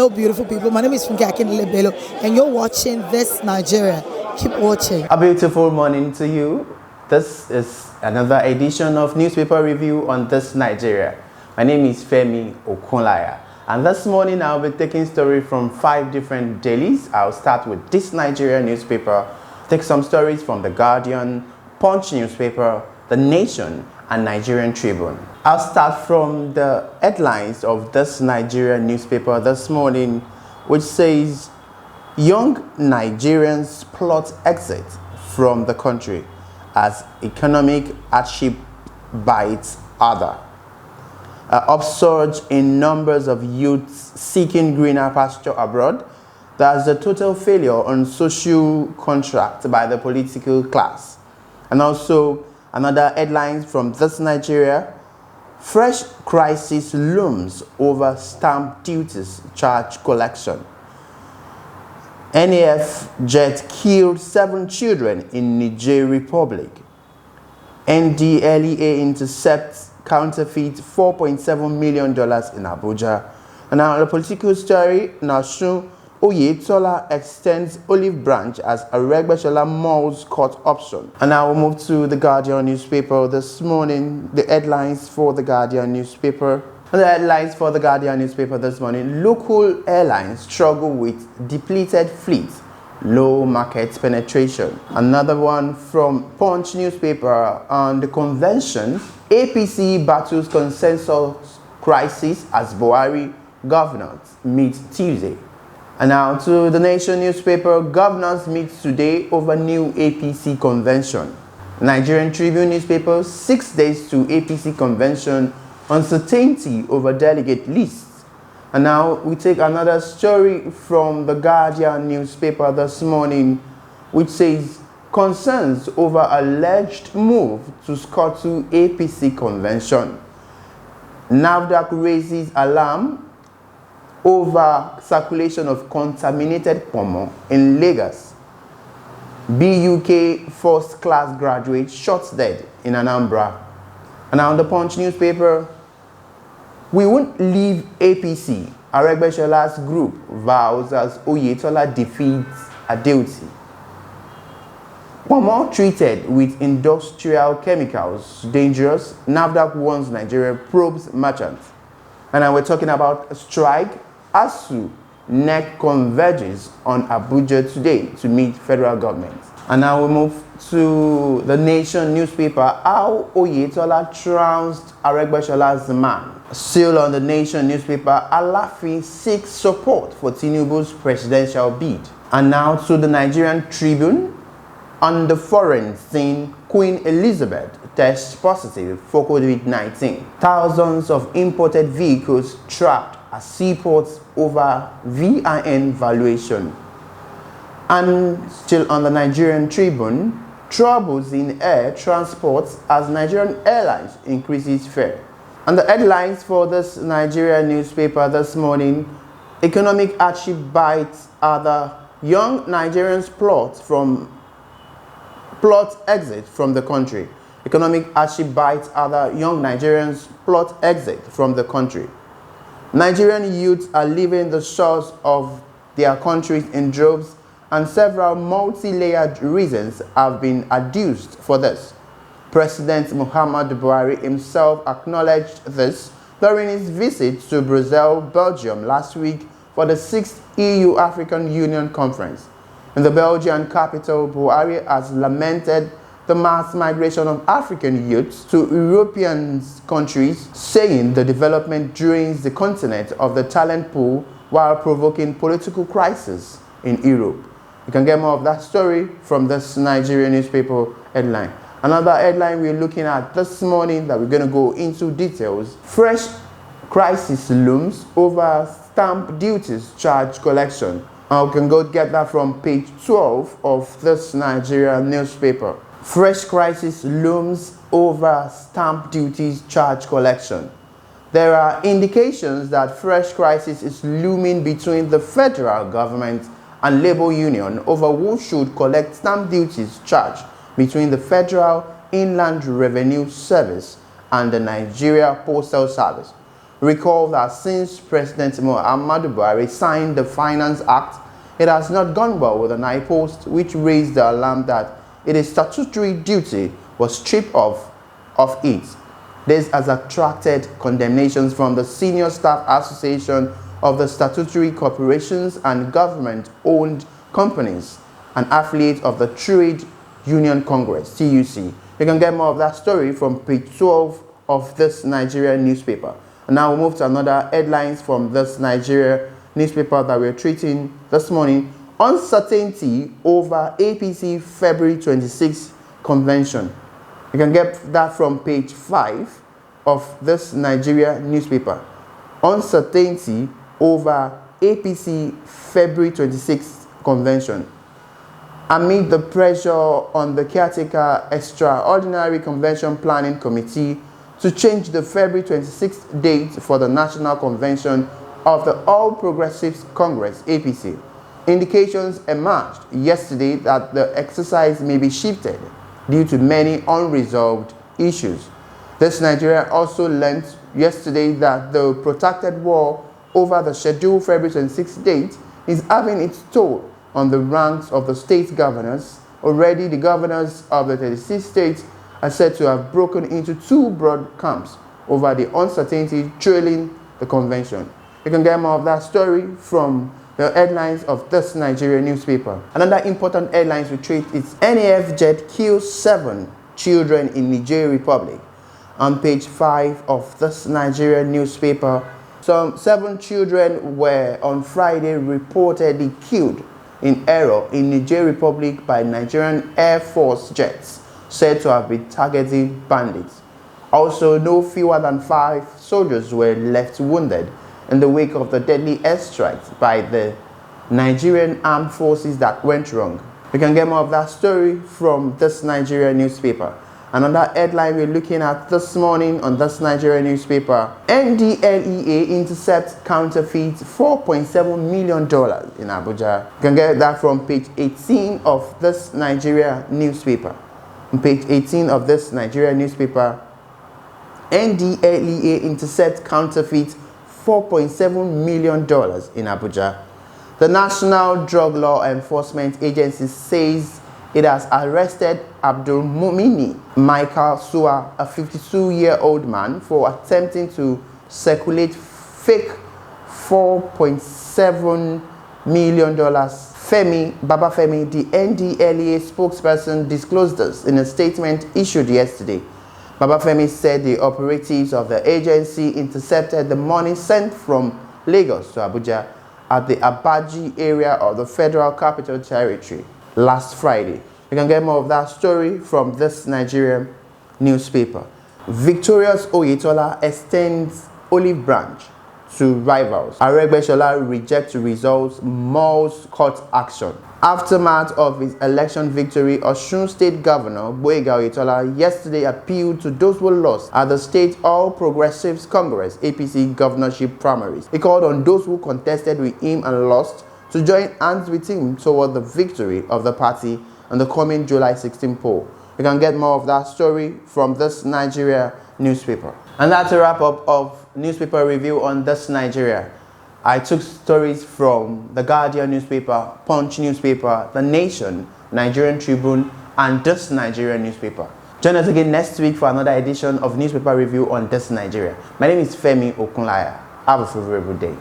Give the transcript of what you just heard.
Hello, beautiful people. My name is Funke Akindele Bello, and you're watching This Nigeria. Keep watching. A beautiful morning to you. This is another edition of Newspaper Review on This Nigeria. My name is Femi Okunlaya, and this morning I'll be taking story from 5 different dailies. I'll start with This Nigeria newspaper, take some stories from The Guardian, Punch newspaper, The Nation, and Nigerian Tribune. I'll start from the headlines of This Nigeria newspaper this morning, which says, young Nigerians plot exit from the country as economic hardship bites other. Upsurge in numbers of youths seeking greener pasture abroad. That's the total failure on social contract by the political class. And also another headline from This Nigeria, fresh crisis looms over stamp duties charge collection. NAF jet killed 7 children in Niger Republic. NDLEA intercepts counterfeit $4.7 million in Abuja. And now the political story, Nasun Oyetola extends olive branch as Aregbesola malls court option. And now we'll move to The Guardian newspaper this morning. The headlines for The Guardian newspaper. The headlines for The Guardian newspaper this morning. Local airlines struggle with depleted fleet, low market penetration. Another one from Punch newspaper on the convention. APC battles consensus crisis as Buhari governors meet Tuesday. And now to The Nation newspaper. Governors meet today over new APC convention. Nigerian Tribune newspaper. 6 days to APC convention. Uncertainty over delegate lists. And now we take another story from The Guardian newspaper this morning, which says concerns over alleged move to scuttle APC convention. NAFDAC raises alarm over circulation of contaminated pomo in Lagos. BUK first-class graduate shot dead in Anambra. And now on the Punch newspaper, we won't leave APC. Aregbesola's group vows as Oyetola defeats Adelti. Pomo treated with industrial chemicals dangerous. NAFDAC warns Nigeria probes merchants. And now we're talking about strike. ASU NEC converges on Abuja today to meet federal government. And now we move to The Nation newspaper. How Oyetola trounced Aregbesola's man. Still on The Nation newspaper, Alafi seeks support for Tinubu's presidential bid. And now to the Nigerian Tribune. On the foreign scene, Queen Elizabeth tests positive for COVID-19. Thousands of imported vehicles trapped at seaports over VIN valuation. And still on the Nigerian Tribune, troubles in air transport as Nigerian Airlines increases fare. And the headlines for this Nigerian newspaper this morning, economic hardship bites other young Nigerians plot exit from the country. Economic hardship bites other young Nigerians plot exit from the country. Nigerian youths are leaving the shores of their countries in droves, and several multi-layered reasons have been adduced for this. President Muhammadu Buhari himself acknowledged this during his visit to Brussels, Belgium last week for the 6th EU African Union Conference. In the Belgian capital, Buhari has lamented the mass migration of African youths to European countries, saying the development drains the continent of the talent pool while provoking political crisis in Europe. You can get more of that story from this Nigerian newspaper headline. Another headline we're looking at this morning that we're going to go into details. Fresh crisis looms over stamp duties charge collection. You can go get that from page 12 of this Nigerian newspaper. Fresh crisis looms over stamp duties charge collection. There are indications that fresh crisis is looming between the federal government and labor union over who should collect stamp duties charged between the Federal Inland Revenue Service and the Nigeria Postal Service. Recall that since President Muhammadu Buhari signed the Finance Act, it has not gone well with the NIPOST, which raised the alarm that its statutory duty was stripped of it. This has attracted condemnations from the Senior Staff Association of the Statutory Corporations and Government-Owned Companies, an affiliate of the Trade Union Congress, TUC. You can get more of that story from page 12 of ThisNigeria newspaper. And now we'll move to another headlines from ThisNigeria newspaper that we're treating this morning. Uncertainty over APC February 26 convention. You can get that from page 5 of ThisNigeria newspaper. Uncertainty over APC February 26 convention. Amid the pressure on the caretaker extraordinary convention planning committee to change the February 26th date for the National Convention of the All Progressives Congress, APC, indications emerged yesterday that the exercise may be shifted due to many unresolved issues. ThisNigeria also learned yesterday that the protracted war over the scheduled February 26th date is having its toll on the ranks of the state governors. Already, the governors of the 36 states are said to have broken into two broad camps over the uncertainty trailing the convention. You can get more of that story from the headlines of ThisNigeria newspaper. Another important headlines we treat is NAF jet kills 7 children in Niger Republic. On page 5 of ThisNigeria newspaper, some 7 children were on Friday reportedly killed in error in Niger Republic by Nigerian Air Force jets said to have been targeting bandits. Also, no fewer than 5 soldiers were left wounded in the wake of the deadly airstrikes by the Nigerian armed forces that went wrong. You can get more of that story from ThisNigeria newspaper. Another headline we're looking at this morning on ThisNigeria newspaper: NDLEA intercepts counterfeit $4.7 million in Abuja. You can get that from page 18 of ThisNigeria newspaper. On page 18 of ThisNigeria newspaper, NDLEA intercepts counterfeit $4.7 million in Abuja. The National Drug Law Enforcement Agency says it has arrested Abdul Mumini Michael Sua, a 52-year-old man, for attempting to circulate fake $4.7 million. Baba Femi, the NDLEA spokesperson, disclosed this in a statement issued yesterday. Baba Femi said the operatives of the agency intercepted the money sent from Lagos to Abuja at the Abaji area of the Federal Capital Territory last Friday. You can get more of that story from ThisNigeria newspaper. Victorious Oyetola extends olive branch to rivals. Aregbesola rejects results, mulls court action. Aftermath of his election victory, Osun State Governor Boyega Oyetola yesterday appealed to those who lost at the State All Progressives Congress (APC) governorship primaries. He called on those who contested with him and lost to join hands with him toward the victory of the party on the coming July 16 poll. You can get more of that story from ThisNigeria newspaper. And that's a wrap up of newspaper review on ThisNigeria. I took stories from The Guardian newspaper, Punch newspaper, The Nation, Nigerian Tribune, and ThisNigeria newspaper. Join us again next week for another edition of newspaper review on ThisNigeria. My name is Femi Okunlaya. Have a favorable day.